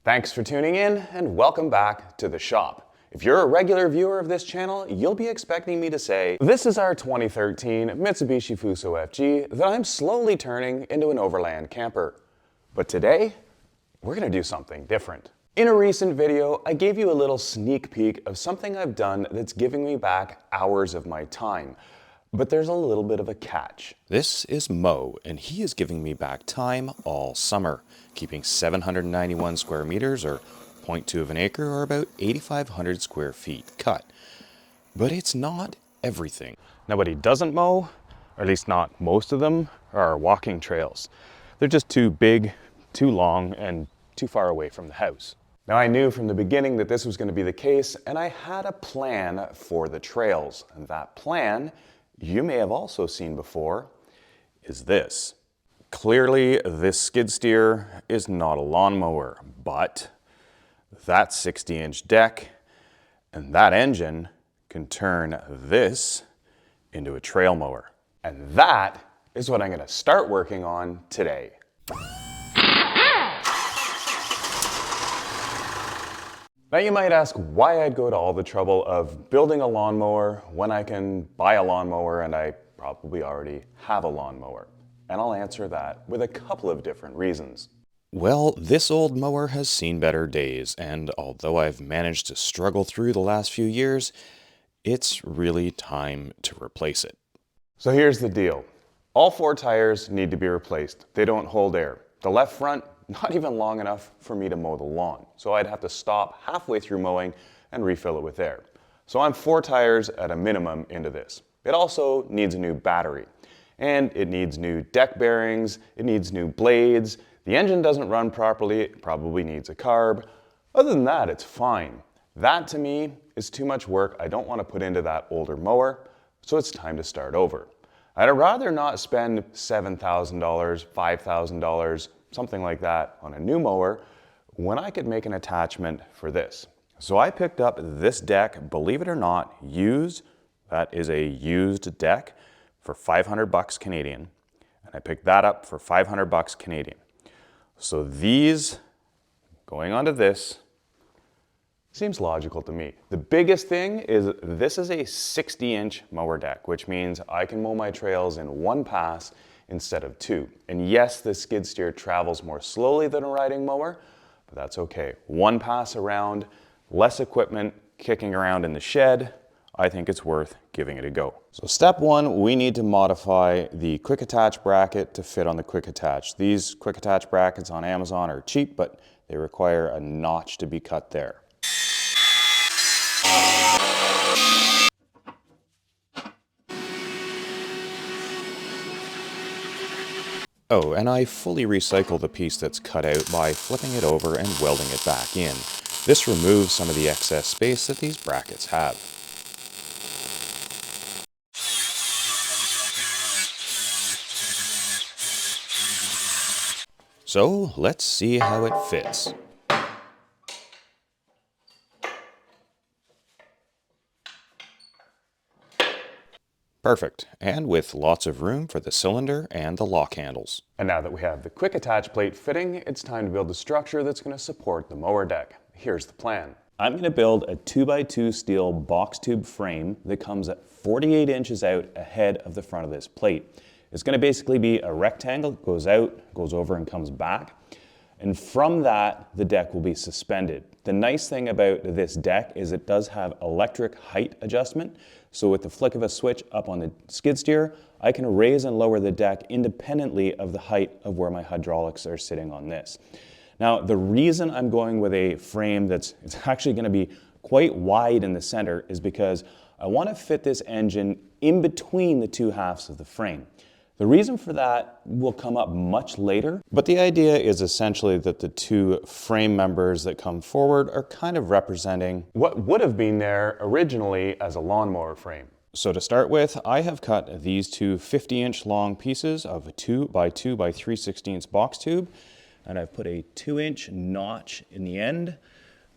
Thanks for tuning in and welcome back to the shop. If you're a regular viewer of this channel, you'll be expecting me to say, this is our 2013 Mitsubishi Fuso FG that I'm slowly turning into an overland camper. But today, we're gonna do something different. In a recent video, I gave you a little sneak peek of something I've done that's giving me back hours of my time. But there's a little bit of a catch. This is Mo, and he is giving me back time all summer, keeping 791 square meters, or 0.2 of an acre, or about 8,500 square feet cut. But it's not everything. Now what he doesn't mow, or at least not most of them, are walking trails. They're just too big, too long, and too far away from the house. Now I knew from the beginning that this was going to be the case, and I had a plan for the trails. And that plan, you may have also seen before, is this. Clearly, this skid steer is not a lawnmower, but that 60-inch deck and that engine can turn this into a trail mower. And that is what I'm going to start working on today. Now you might ask why I'd go to all the trouble of building a lawnmower when I can buy a lawnmower and I probably already have a lawnmower. And I'll answer that with a couple of different reasons. Well, this old mower has seen better days, and although I've managed to struggle through the last few years, it's really time to replace it. So here's the deal. All 4 tires need to be replaced. They don't hold air. The left front, not even long enough for me to mow the lawn. So I'd have to stop halfway through mowing and refill it with air. So I'm 4 tires at a minimum into this. It also needs a new battery. And it needs new deck bearings, it needs new blades. The engine doesn't run properly, it probably needs a carb. Other than that, it's fine. That to me is too much work I don't want to put into that older mower, so it's time to start over. I'd rather not spend $7,000, $5,000, something like that on a new mower when I could make an attachment for this. So I picked up this deck, believe it or not, used. That is a used deck for 500 bucks Canadian. And I picked that up for 500 bucks Canadian. So these going onto this seems logical to me. The biggest thing is this is a 60-inch mower deck, which means I can mow my trails in 1 pass instead of 2. And yes, the skid steer travels more slowly than a riding mower, but that's okay. 1 pass around, less equipment kicking around in the shed. I think it's worth giving it a go. So step 1, we need to modify the quick attach bracket to fit on the quick attach. These quick attach brackets on Amazon are cheap, but they require a notch to be cut there. Oh, and I fully recycle the piece that's cut out by flipping it over and welding it back in. This removes some of the excess space that these brackets have. So let's see how it fits. Perfect, and with lots of room for the cylinder and the lock handles. And now that we have the quick attach plate fitting, it's time to build the structure that's going to support the mower deck. Here's the plan. I'm going to build a 2x2 steel box tube frame that comes at 48 inches out ahead of the front of this plate. It's going to basically be a rectangle, goes out, goes over and comes back. And from that, the deck will be suspended. The nice thing about this deck is it does have electric height adjustment. So with the flick of a switch up on the skid steer, I can raise and lower the deck independently of the height of where my hydraulics are sitting on this. Now, the reason I'm going with a frame it's actually going to be quite wide in the center is because I want to fit this engine in between the 2 halves of the frame. The reason for that will come up much later, but the idea is essentially that the 2 frame members that come forward are kind of representing what would have been there originally as a lawnmower frame. So to start with, I have cut these 2 50-inch long pieces of a 2x2 by 3/16 box tube, and I've put a 2-inch notch in the end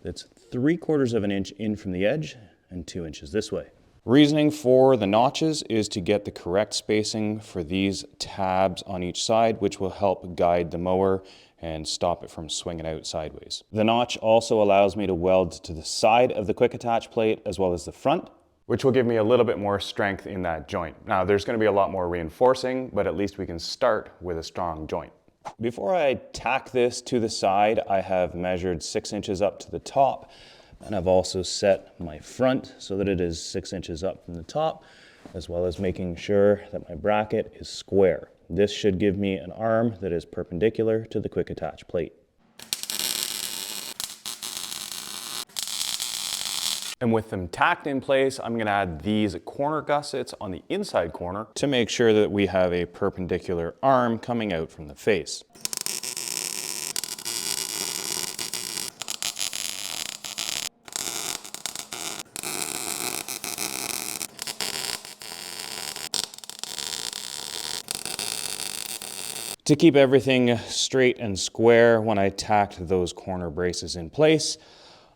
that's 3/4 of an inch in from the edge and 2 inches this way. Reasoning for the notches is to get the correct spacing for these tabs on each side, which will help guide the mower and stop it from swinging out sideways. The notch also allows me to weld to the side of the quick attach plate as well as the front, which will give me a little bit more strength in that joint. Now, there's going to be a lot more reinforcing, but at least we can start with a strong joint. Before I tack this to the side, I have measured 6 inches up to the top, and I've also set my front so that it is 6 inches up from the top, as well as making sure that my bracket is square. This should give me an arm that is perpendicular to the quick attach plate. And with them tacked in place, I'm gonna add these corner gussets on the inside corner to make sure that we have a perpendicular arm coming out from the face. To keep everything straight and square, when I tacked those corner braces in place,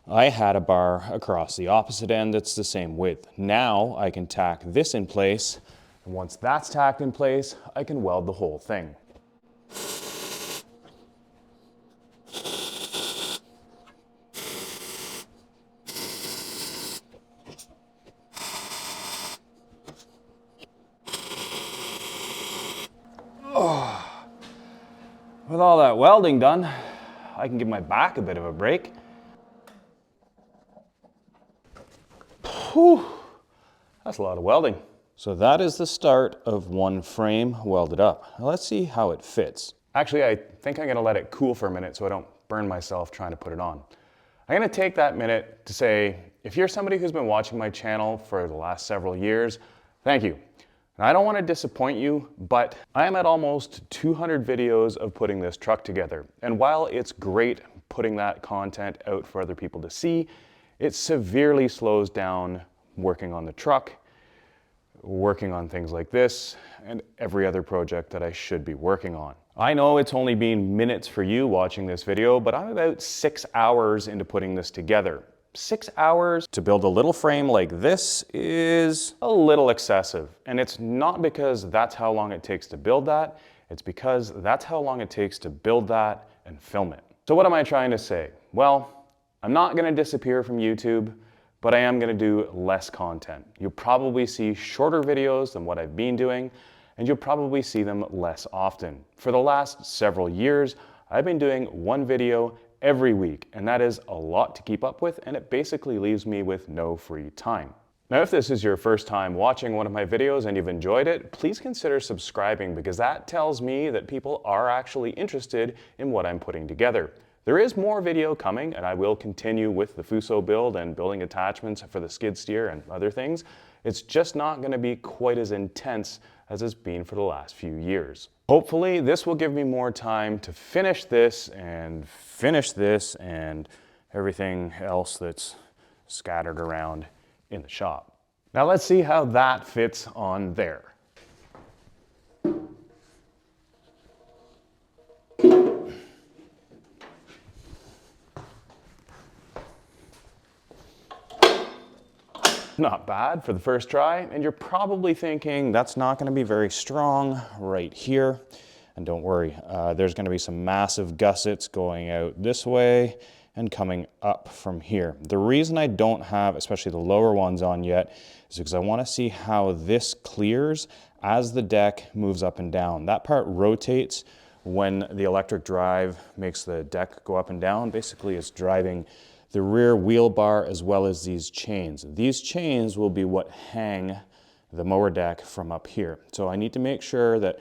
I had a bar across the opposite end that's the same width. Now I can tack this in place, and once that's tacked in place, I can weld the whole thing. With all that welding done, I can give my back a bit of a break. Whew, that's a lot of welding. So that is the start of one frame welded up. Now let's see how it fits. Actually, I think I'm gonna let it cool for a minute so I don't burn myself trying to put it on. I'm gonna take that minute to say, if you're somebody who's been watching my channel for the last several years, thank you. And I don't want to disappoint you, but I am at almost 200 videos of putting this truck together. And while it's great putting that content out for other people to see, it severely slows down working on the truck, working on things like this, and every other project that I should be working on. I know it's only been minutes for you watching this video, but I'm about 6 hours into putting this together. 6 hours to build a little frame like this is a little excessive. And it's not because that's how long it takes to build that, it's because that's how long it takes to build that and film it. So what am I trying to say? Well, I'm not gonna disappear from YouTube, but I am gonna do less content. You'll probably see shorter videos than what I've been doing, and you'll probably see them less often. For the last several years, I've been doing one video every week, and that is a lot to keep up with, and it basically leaves me with no free time. Now, if this is your first time watching one of my videos and you've enjoyed it, please consider subscribing, because that tells me that people are actually interested in what I'm putting together. There is more video coming, and I will continue with the Fuso build and building attachments for the skid steer and other things. It's just not going to be quite as intense as it's been for the last few years. Hopefully, this will give me more time to finish this and everything else that's scattered around in the shop. Now let's see how that fits on there. Not bad for the first try, and you're probably thinking that's not going to be very strong right here. And don't worry, there's going to be some massive gussets going out this way and coming up from here. The reason I don't have, especially the lower ones on yet, is because I want to see how this clears as the deck moves up and down. That part rotates when the electric drive makes the deck go up and down. Basically, it's driving the rear wheel bar as well as these chains. These chains will be what hang the mower deck from up here. So I need to make sure that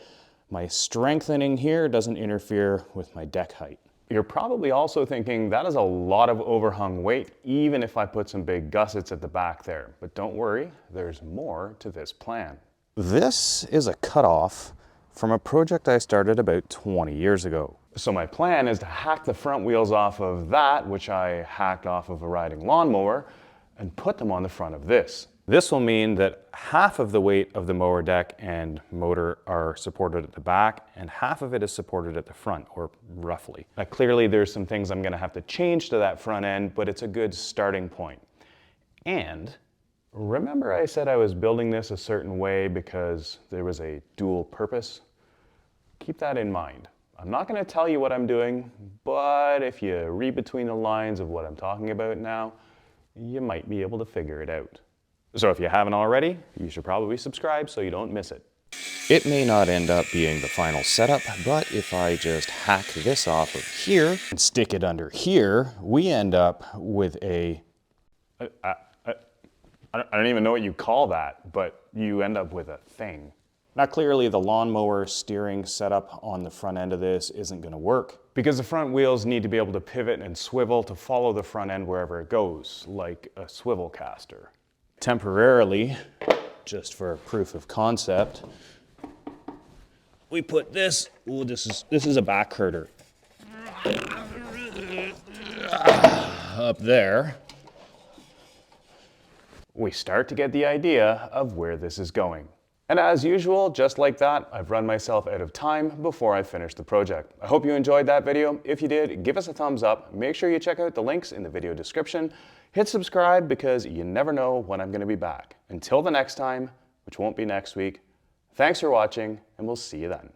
my strengthening here doesn't interfere with my deck height. You're probably also thinking that is a lot of overhung weight, even if I put some big gussets at the back there. But don't worry, there's more to this plan. This is a cutoff from a project I started about 20 years ago. So my plan is to hack the front wheels off of that, which I hacked off of a riding lawnmower, and put them on the front of this. This will mean that half of the weight of the mower deck and motor are supported at the back, and half of it is supported at the front, or roughly. Now clearly there's some things I'm gonna have to change to that front end, but it's a good starting point. And remember I said I was building this a certain way because there was a dual purpose? Keep that in mind. I'm not going to tell you what I'm doing, but if you read between the lines of what I'm talking about now, you might be able to figure it out. So if you haven't already, you should probably subscribe so you don't miss it. It may not end up being the final setup, but if I just hack this off of here And stick it under here, we end up with I don't even know what you call that, but you end up with a thing. Now clearly the lawnmower steering setup on the front end of this isn't going to work because the front wheels need to be able to pivot and swivel to follow the front end wherever it goes, like a swivel caster. Temporarily, just for proof of concept, we put this, ooh, this is a back herder, up there. We start to get the idea of where this is going. And as usual, just like that, I've run myself out of time before I finish the project. I hope you enjoyed that video. If you did, give us a thumbs up. Make sure you check out the links in the video description. Hit subscribe because you never know when I'm going to be back. Until the next time, which won't be next week, thanks for watching, and we'll see you then.